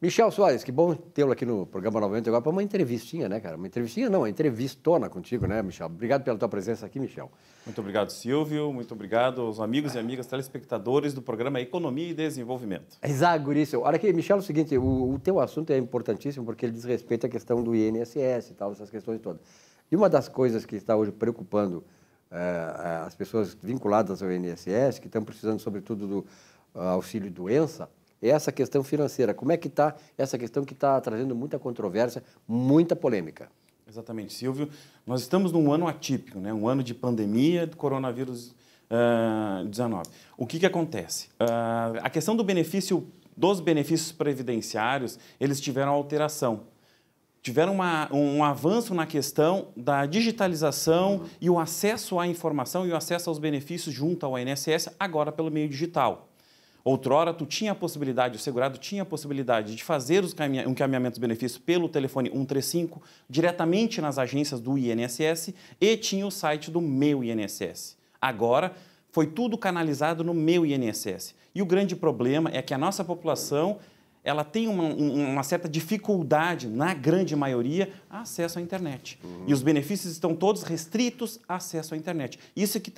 Michel Soares, que bom tê-lo aqui no programa novamente agora para uma entrevistinha, né, cara? Uma entrevistinha não, uma entrevistona contigo, né, Michel? Obrigado pela tua presença aqui, Michel. Muito obrigado, Silvio. Muito obrigado aos amigos e amigas telespectadores do programa Economia e Desenvolvimento. Exato, Gurício. Olha aqui, Michel, é o seguinte, o teu assunto é importantíssimo porque ele diz respeito à questão do INSS e tal, essas questões todas. E uma das coisas que está hoje preocupando as pessoas vinculadas ao INSS, que estão precisando, sobretudo, do auxílio-doença, é essa questão financeira. Como é que está essa questão que está trazendo muita controvérsia, muita polêmica? Exatamente, Silvio. Nós estamos num ano atípico, né? Um ano de pandemia do coronavírus 19. O que acontece? A questão dos benefícios previdenciários, eles tiveram alteração. Tiveram um avanço na questão da digitalização e o acesso à informação e o acesso aos benefícios junto ao INSS, agora pelo meio digital. Outrora, tu tinha a possibilidade, o segurado tinha a possibilidade de fazer um encaminhamento dos benefícios pelo telefone 135, diretamente nas agências do INSS, e tinha o site do Meu INSS. Agora, foi tudo canalizado no Meu INSS. E o grande problema é que a nossa população ela tem uma certa dificuldade, na grande maioria, acesso à internet. E os benefícios estão todos restritos a acesso à internet. Isso que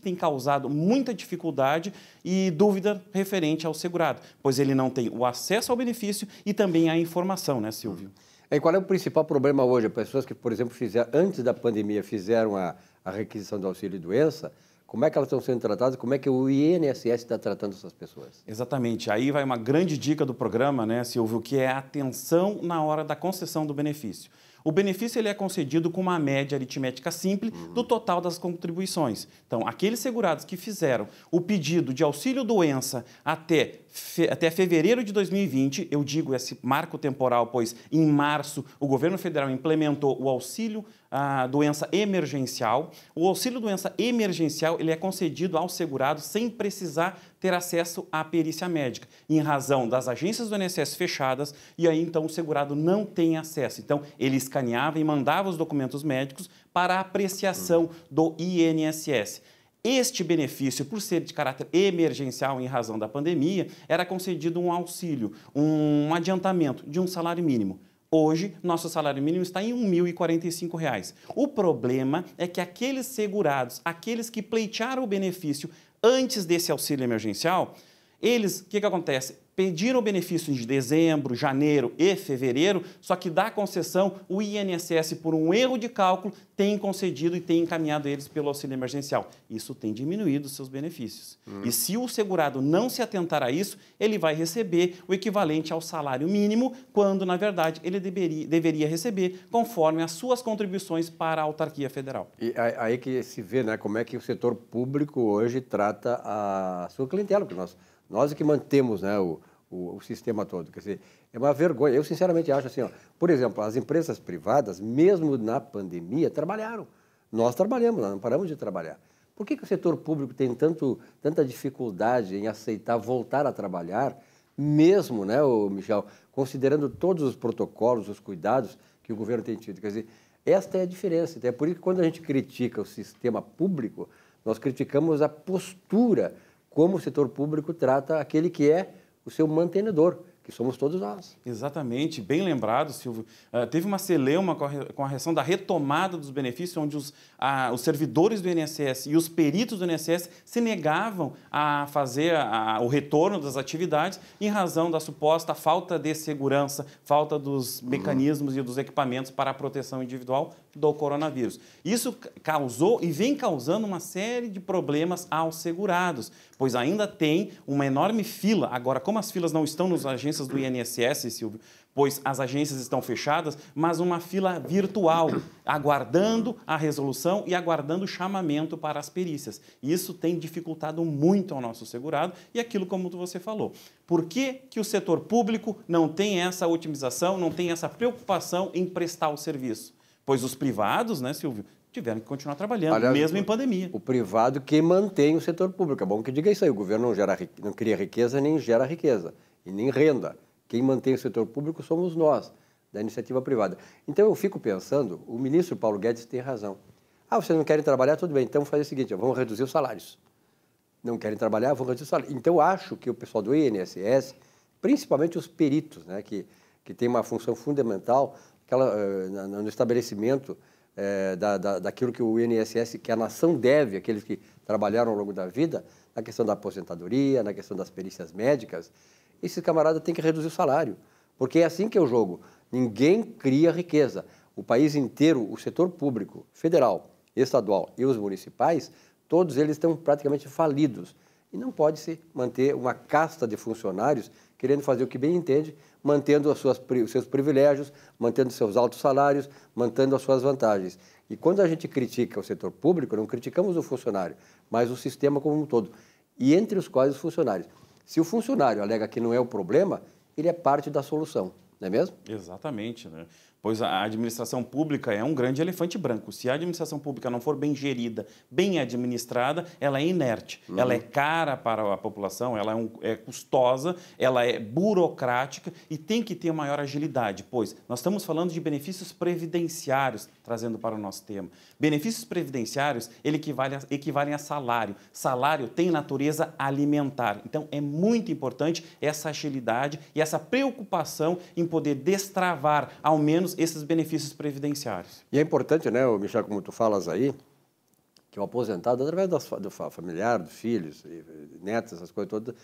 tem causado muita dificuldade e dúvida referente ao segurado, pois ele não tem o acesso ao benefício e também a informação, né, Silvio? E qual é o principal problema hoje? As pessoas que, por exemplo, antes da pandemia fizeram a requisição do auxílio-doença, como é que elas estão sendo tratadas? Como é que o INSS está tratando essas pessoas? Exatamente. Aí vai uma grande dica do programa, né, Silvio, que é a atenção na hora da concessão do benefício. O benefício ele é concedido com uma média aritmética simples do total das contribuições. Então, aqueles segurados que fizeram o pedido de auxílio-doença até fevereiro de 2020, eu digo esse marco temporal, pois em março o governo federal implementou o auxílio-doença emergencial. O auxílio-doença emergencial ele é concedido ao segurado sem precisar ter acesso à perícia médica, em razão das agências do INSS fechadas, e aí então o segurado não tem acesso. Então, ele escaneava e mandava os documentos médicos para apreciação do INSS. Este benefício, por ser de caráter emergencial em razão da pandemia, era concedido um auxílio, um adiantamento de um salário mínimo. Hoje, nosso salário mínimo está em R$ 1.045. O problema é que aqueles segurados, aqueles que pleitearam o benefício antes desse auxílio emergencial, eles, o que acontece? Pediram o benefício de dezembro, janeiro e fevereiro, só que da concessão, o INSS, por um erro de cálculo, tem concedido e tem encaminhado eles pelo auxílio emergencial. Isso tem diminuído os seus benefícios. E se o segurado não se atentar a isso, ele vai receber o equivalente ao salário mínimo, quando, na verdade, ele deveria receber conforme as suas contribuições para a autarquia federal. E aí que se vê, né, como é que o setor público hoje trata a sua clientela, porque nós é que mantemos, né, o sistema todo. Quer dizer, é uma vergonha. Eu, sinceramente, acho assim, ó, por exemplo, as empresas privadas, mesmo na pandemia, trabalharam. Nós trabalhamos, nós não paramos de trabalhar. Por que o setor público tem tanta dificuldade em aceitar voltar a trabalhar, mesmo, né, Michel, considerando todos os protocolos, os cuidados que o governo tem tido? Quer dizer, esta é a diferença. Então, é por isso que quando a gente critica o sistema público, nós criticamos a postura como o setor público trata aquele que é o seu mantenedor, que somos todos nós. Exatamente, bem lembrado, Silvio. Teve uma celeuma com a reação da retomada dos benefícios, onde os servidores do INSS e os peritos do INSS se negavam a fazer o retorno das atividades em razão da suposta falta de segurança, falta dos mecanismos e dos equipamentos para a proteção individual do coronavírus. Isso causou e vem causando uma série de problemas aos segurados, pois ainda tem uma enorme fila. Agora, como as filas não estão nas agências do INSS, Silvio, pois as agências estão fechadas, mas uma fila virtual, aguardando a resolução e aguardando o chamamento para as perícias. Isso tem dificultado muito ao nosso segurado e aquilo como você falou. Por que o setor público não tem essa otimização, não tem essa preocupação em prestar o serviço? Pois os privados, né, Silvio, tiveram que continuar trabalhando, aliás, mesmo em pandemia. O privado que mantém o setor público. É bom que diga isso aí. O governo não cria riqueza, nem gera riqueza, e nem renda. Quem mantém o setor público somos nós, da iniciativa privada. Então, eu fico pensando, o ministro Paulo Guedes tem razão. Ah, vocês não querem trabalhar? Tudo bem, então vamos fazer o seguinte, vamos reduzir os salários. Não querem trabalhar, vamos reduzir os salários. Então, eu acho que o pessoal do INSS, principalmente os peritos, né, que tem uma função fundamental no estabelecimento daquilo que o INSS, que a nação deve, aqueles que trabalharam ao longo da vida, na questão da aposentadoria, na questão das perícias médicas, esses camaradas têm que reduzir o salário, porque é assim que é o jogo. Ninguém cria riqueza. O país inteiro, o setor público, federal, estadual e os municipais, todos eles estão praticamente falidos. E não pode se manter uma casta de funcionários querendo fazer o que bem entende, mantendo os seus privilégios, mantendo seus altos salários, mantendo as suas vantagens. E quando a gente critica o setor público, não criticamos o funcionário, mas o sistema como um todo, e entre os quais os funcionários. Se o funcionário alega que não é o problema, ele é parte da solução, não é mesmo? Exatamente, né? Pois a administração pública é um grande elefante branco. Se a administração pública não for bem gerida, bem administrada, ela é inerte. Ela é cara para a população, ela é custosa, ela é burocrática e tem que ter maior agilidade, pois nós estamos falando de benefícios previdenciários, trazendo para o nosso tema. Benefícios previdenciários, eles equivalem a salário. Salário tem natureza alimentar. Então, é muito importante essa agilidade e essa preocupação em poder destravar, ao menos, esses benefícios previdenciários. E é importante, né, Michel, como tu falas aí, que o aposentado, através do familiar, dos filhos, netos, essas coisas todas,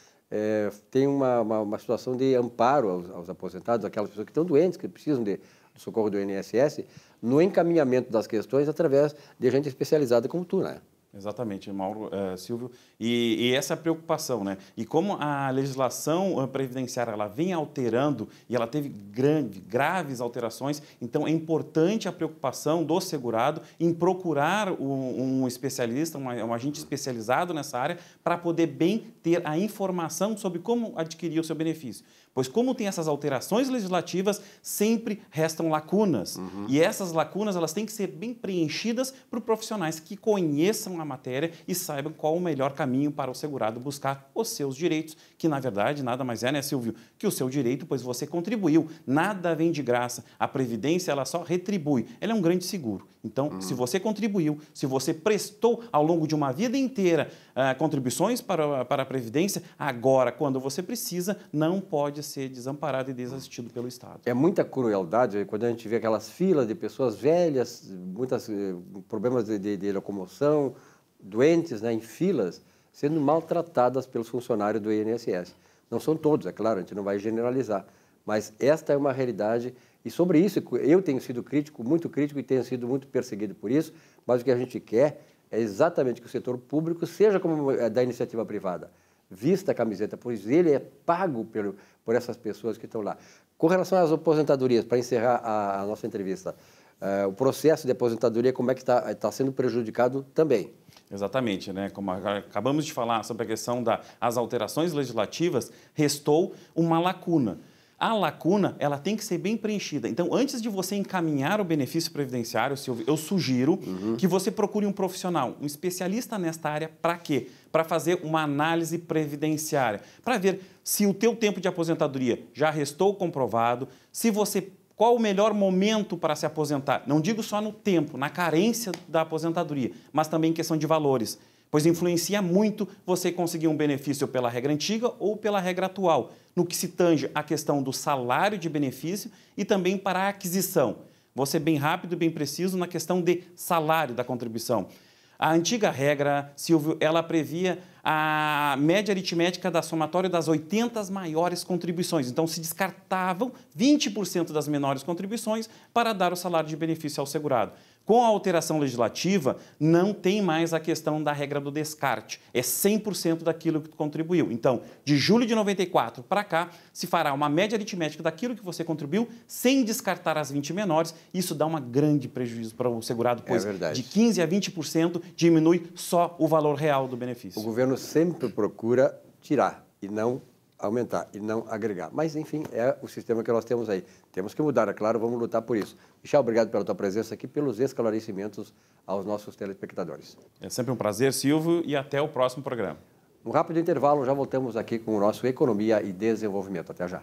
tem uma situação de amparo aos aposentados, aquelas pessoas que estão doentes, que precisam do socorro do INSS, no encaminhamento das questões através de gente especializada como tu, né? Exatamente, Mauro, Silvio, e essa é a preocupação, né? E como a legislação previdenciária ela vem alterando e ela teve graves alterações, então é importante a preocupação do segurado em procurar um especialista, um agente especializado nessa área para poder bem ter a informação sobre como adquirir o seu benefício. Pois como tem essas alterações legislativas, sempre restam lacunas. E essas lacunas elas têm que ser bem preenchidas por profissionais que conheçam a matéria e saibam qual o melhor caminho para o segurado buscar os seus direitos, que na verdade nada mais é, né, Silvio, que o seu direito, pois você contribuiu. Nada vem de graça. A Previdência ela só retribui. Ela é um grande seguro. Então, se você contribuiu, se você prestou ao longo de uma vida inteira contribuições para a Previdência, agora, quando você precisa, não pode ser desamparado e desassistido pelo Estado. É muita crueldade quando a gente vê aquelas filas de pessoas velhas, muitos problemas de locomoção, doentes, né, em filas, sendo maltratadas pelos funcionários do INSS. Não são todos, é claro, a gente não vai generalizar, mas esta é uma realidade e sobre isso eu tenho sido crítico, muito crítico e tenho sido muito perseguido por isso, mas o que a gente quer é exatamente que o setor público seja como da iniciativa privada. Vista a camiseta, pois ele é pago por essas pessoas que estão lá. Com relação às aposentadorias, para encerrar a nossa entrevista, o processo de aposentadoria, como é que está sendo prejudicado também? Exatamente, né? Como acabamos de falar sobre a questão das alterações legislativas, restou uma lacuna. A lacuna, ela tem que ser bem preenchida. Então, antes de você encaminhar o benefício previdenciário, Silvio, eu sugiro que você procure um profissional, um especialista nesta área, para quê? Para fazer uma análise previdenciária, para ver se o teu tempo de aposentadoria já restou comprovado, qual o melhor momento para se aposentar. Não digo só no tempo, na carência da aposentadoria, mas também em questão de valores, pois influencia muito você conseguir um benefício pela regra antiga ou pela regra atual, no que se tange a questão do salário de benefício e também para a aquisição. Vou ser bem rápido e bem preciso na questão de salário da contribuição. A antiga regra, Silvio, ela previa a média aritmética da somatória das 80 maiores contribuições. Então, se descartavam 20% das menores contribuições para dar o salário de benefício ao segurado. Com a alteração legislativa, não tem mais a questão da regra do descarte. É 100% daquilo que tu contribuiu. Então, de julho de 94 para cá, se fará uma média aritmética daquilo que você contribuiu, sem descartar as 20 menores. Isso dá um grande prejuízo para o segurado, pois de 15% a 20% diminui só o valor real do benefício. O governo sempre procura tirar e não aumentar e não agregar. Mas, enfim, é o sistema que nós temos aí. Temos que mudar, é claro, vamos lutar por isso. Michel, obrigado pela tua presença aqui, pelos esclarecimentos aos nossos telespectadores. É sempre um prazer, Silvio, e até o próximo programa. Um rápido intervalo, já voltamos aqui com o nosso Economia e Desenvolvimento. Até já.